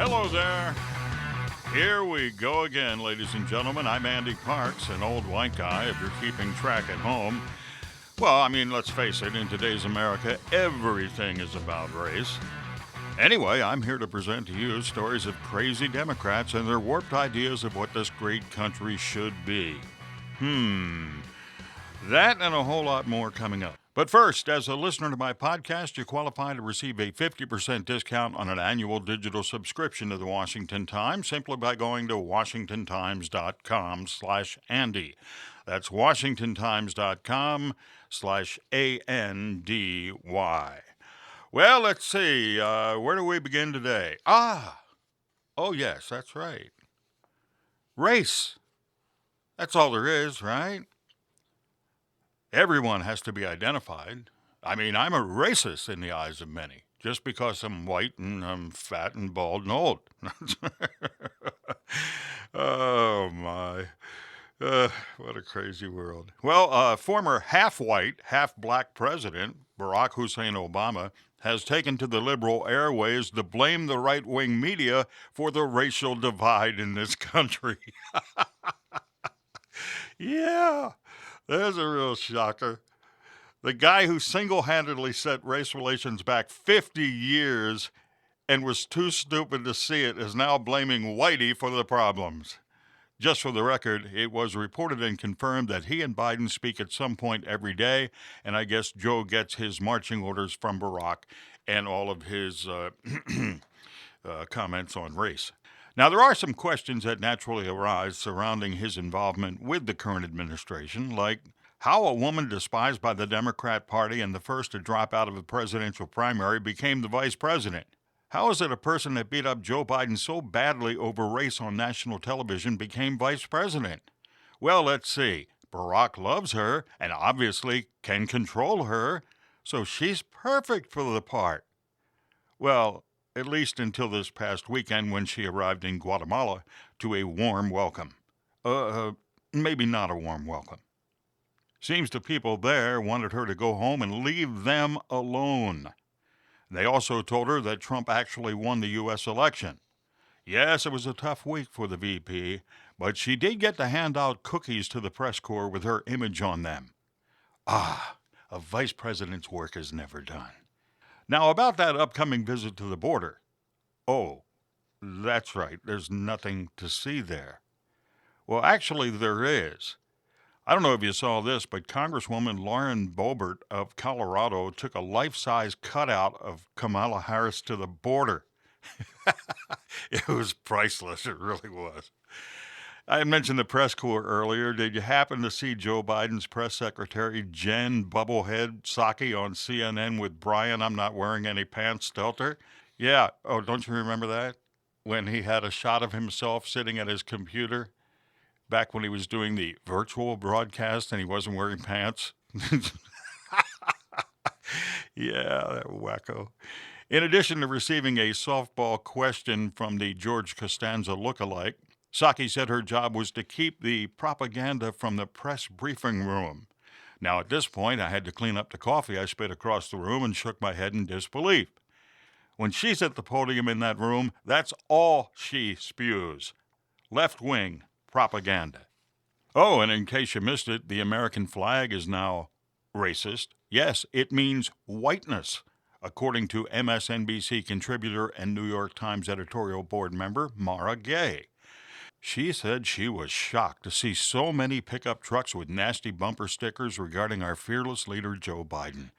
Hello there. Here we go again, ladies and gentlemen. I'm Andy Parks, an old white guy, if you're keeping track at home. Well, I mean, let's face it, in today's America, everything is about race. Anyway, I'm here to present to you stories of crazy Democrats and their warped ideas of what this great country should be. That and a whole lot more coming up. But first, as a listener to my podcast, you qualify to receive a 50% discount on an annual digital subscription to the Washington Times simply by going to washingtontimes.com/Andy. That's washingtontimes.com/ANDY. Well, let's see. Where do we begin today? Oh yes, that's right. Race. That's all there is, right? Everyone has to be identified. I mean, I'm a racist in the eyes of many, just because I'm white and I'm fat and bald and old. Oh, my. What a crazy world. Well, former half-white, half-black president, Barack Hussein Obama, has taken to the liberal airways to blame the right-wing media for the racial divide in this country. Yeah. There's a real shocker. The guy who single-handedly set race relations back 50 years and was too stupid to see it is now blaming Whitey for the problems. Just for the record, it was reported and confirmed that he and Biden speak at some point every day, and I guess Joe gets his marching orders from Barack and all of his comments on race. Now, there are some questions that naturally arise surrounding his involvement with the current administration, like how a woman despised by the Democrat Party and the first to drop out of the presidential primary became the vice president. How is it a person that beat up Joe Biden so badly over race on national television became vice president? Well, let's see. Barack loves her and obviously can control her, so she's perfect for the part. Well, at least until this past weekend when she arrived in Guatemala to a warm welcome. Maybe not a warm welcome. Seems the people there wanted her to go home and leave them alone. They also told her that Trump actually won the U.S. election. Yes, it was a tough week for the VP, but she did get to hand out cookies to the press corps with her image on them. A vice president's work is never done. Now, about that upcoming visit to the border. Oh, that's right, there's nothing to see there. Well, actually, there is. I don't know if you saw this, but Congresswoman Lauren Boebert of Colorado took a life-size cutout of Kamala Harris to the border. It was priceless, it really was. I had mentioned the press corps earlier. Did you happen to see Joe Biden's press secretary, Jen Bubblehead Psaki, on CNN with Brian, I'm not wearing any pants, Stelter? Yeah. Oh, don't you remember that? When he had a shot of himself sitting at his computer back when he was doing the virtual broadcast and he wasn't wearing pants? Yeah, that wacko. In addition to receiving a softball question from the George Costanza lookalike, Psaki said her job was to keep the propaganda from the press briefing room. Now, at this point, I had to clean up the coffee I spit across the room and shook my head in disbelief. When she's at the podium in that room, that's all she spews. Left-wing propaganda. Oh, and in case you missed it, the American flag is now racist. Yes, it means whiteness, according to MSNBC contributor and New York Times editorial board member Mara Gay. She said she was shocked to see so many pickup trucks with nasty bumper stickers regarding our fearless leader, Joe Biden.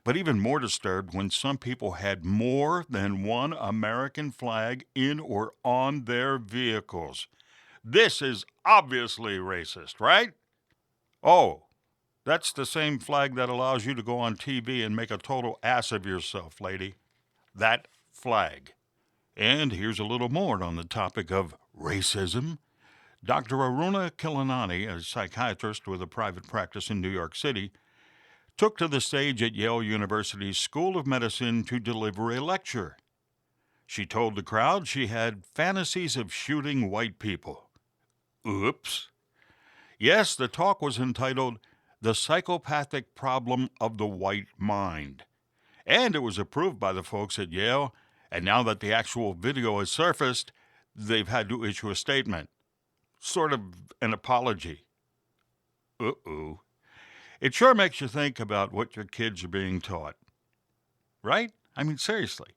But even more disturbed when some people had more than one American flag in or on their vehicles. This is obviously racist, right? Oh, that's the same flag that allows you to go on TV and make a total ass of yourself, lady. That flag. And here's a little more on the topic of racism. Dr. Aruna Kilanani, a psychiatrist with a private practice in New York City, took to the stage at Yale University's School of Medicine to deliver a lecture. She told the crowd she had fantasies of shooting white people. Oops. Yes, the talk was entitled The Psychopathic Problem of the White Mind, and it was approved by the folks at Yale And now that the actual video has surfaced, they've had to issue a statement, sort of an apology. Uh-oh. It sure makes you think about what your kids are being taught, right? I mean, seriously.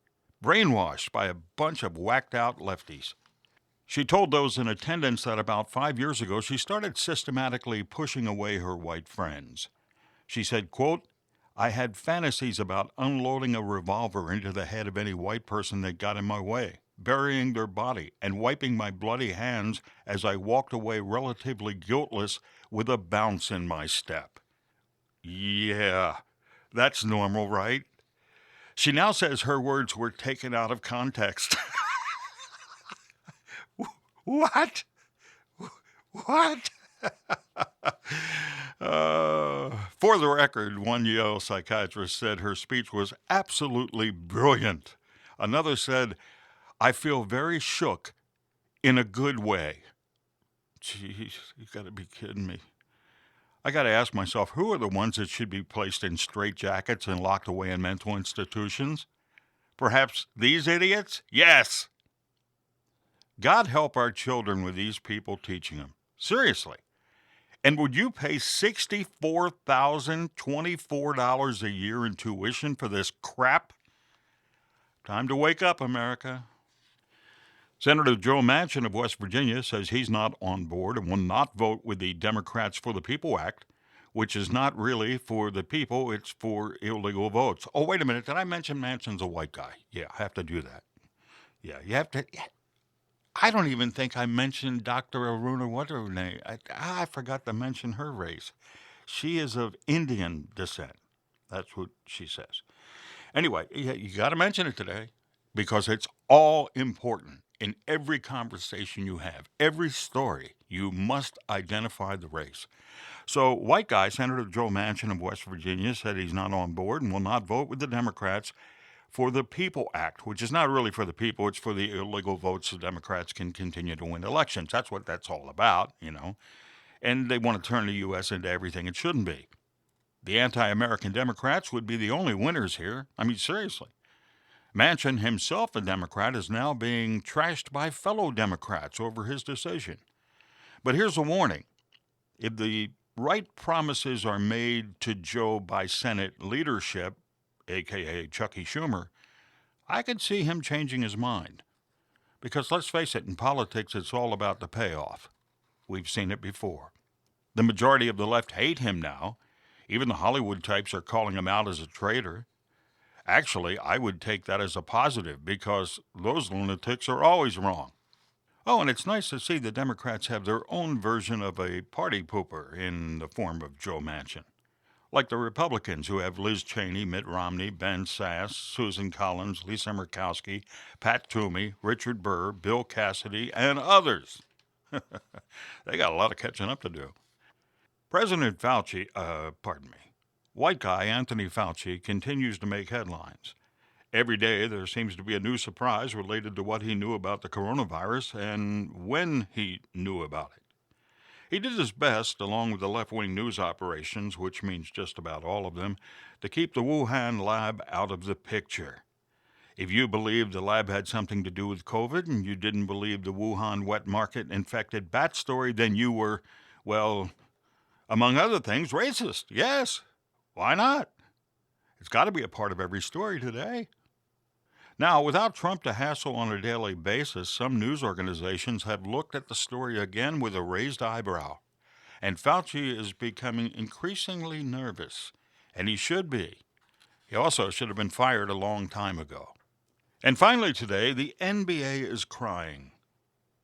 Brainwashed by a bunch of whacked out lefties. She told those in attendance that about 5 years ago she started systematically pushing away her white friends. She said, quote, I had fantasies about unloading a revolver into the head of any white person that got in my way, burying their body, and wiping my bloody hands as I walked away relatively guiltless with a bounce in my step. Yeah, that's normal, right? She now says her words were taken out of context. What? What? For the record, one Yale psychiatrist said her speech was absolutely brilliant. Another said, I feel very shook in a good way. Jeez, you gotta be kidding me. I gotta ask myself, who are the ones that should be placed in straitjackets and locked away in mental institutions? Perhaps these idiots? Yes! God help our children with these people teaching them. Seriously. And would you pay $64,024 a year in tuition for this crap? Time to wake up, America. Senator Joe Manchin of West Virginia says he's not on board and will not vote with the Democrats for the People Act, which is not really for the people, it's for illegal votes. Oh, wait a minute. Did I mention Manchin's a white guy? Yeah, I have to do that. Yeah, you have to. I don't even think I mentioned Dr. Aruna, what her name? I forgot to mention her race. She is of Indian descent. That's what she says. Anyway, you got to mention it today because it's all important. In every conversation you have, every story, you must identify the race. So, white guy, Senator Joe Manchin of West Virginia, said he's not on board and will not vote with the Democrats for the People Act, which is not really for the people, it's for the illegal votes so Democrats can continue to win elections. That's what that's all about, you know. And they want to turn the U.S. into everything it shouldn't be. The anti-American Democrats would be the only winners here. I mean, seriously. Manchin, himself a Democrat, is now being trashed by fellow Democrats over his decision. But here's a warning. If the right promises are made to Joe by Senate leadership, a.k.a. Chucky Schumer, I could see him changing his mind. Because let's face it, in politics, it's all about the payoff. We've seen it before. The majority of the left hate him now. Even the Hollywood types are calling him out as a traitor. Actually, I would take that as a positive because those lunatics are always wrong. Oh, and it's nice to see the Democrats have their own version of a party pooper in the form of Joe Manchin. Like the Republicans who have Liz Cheney, Mitt Romney, Ben Sasse, Susan Collins, Lisa Murkowski, Pat Toomey, Richard Burr, Bill Cassidy, and others. They got a lot of catching up to do. White guy Anthony Fauci continues to make headlines. Every day there seems to be a new surprise related to what he knew about the coronavirus and when he knew about it. He did his best, along with the left-wing news operations, which means just about all of them, to keep the Wuhan lab out of the picture. If you believed the lab had something to do with COVID and you didn't believe the Wuhan wet market infected bat story, then you were, well, among other things, racist. Yes. Why not? It's got to be a part of every story today. Now, without Trump to hassle on a daily basis, some news organizations have looked at the story again with a raised eyebrow. And Fauci is becoming increasingly nervous, and he should be. He also should have been fired a long time ago. And finally today, the NBA is crying.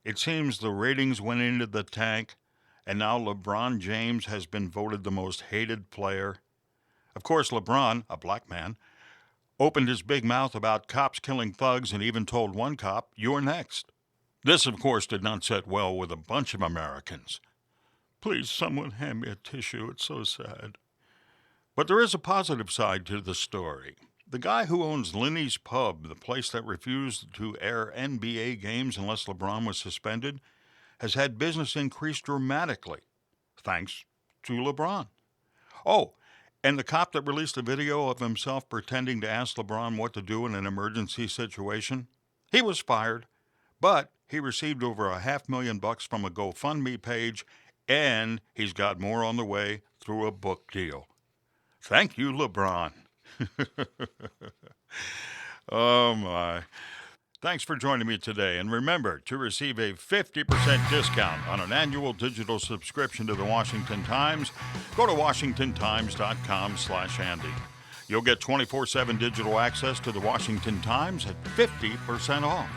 It seems the ratings went into the tank, and now LeBron James has been voted the most hated player. Of course, LeBron, a black man, opened his big mouth about cops killing thugs and even told one cop, "You're next." This, of course, did not sit well with a bunch of Americans. Please, someone hand me a tissue. It's so sad. But there is a positive side to the story. The guy who owns Lenny's Pub, the place that refused to air NBA games unless LeBron was suspended, has had business increase dramatically, thanks to LeBron. Oh, And the cop that released a video of himself pretending to ask LeBron what to do in an emergency situation, he was fired, but he received over $500,000 from a GoFundMe page, and he's got more on the way through a book deal. Thank you, LeBron. Oh, my. Thanks for joining me today, and remember to receive a 50% discount on an annual digital subscription to the Washington Times. Go to washingtontimes.com/Andy. You'll get 24/7 digital access to the Washington Times at 50% off.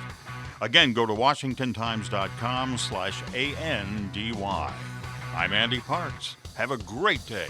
Again, go to washingtontimes.com/ANDY. I'm Andy Parks. Have a great day.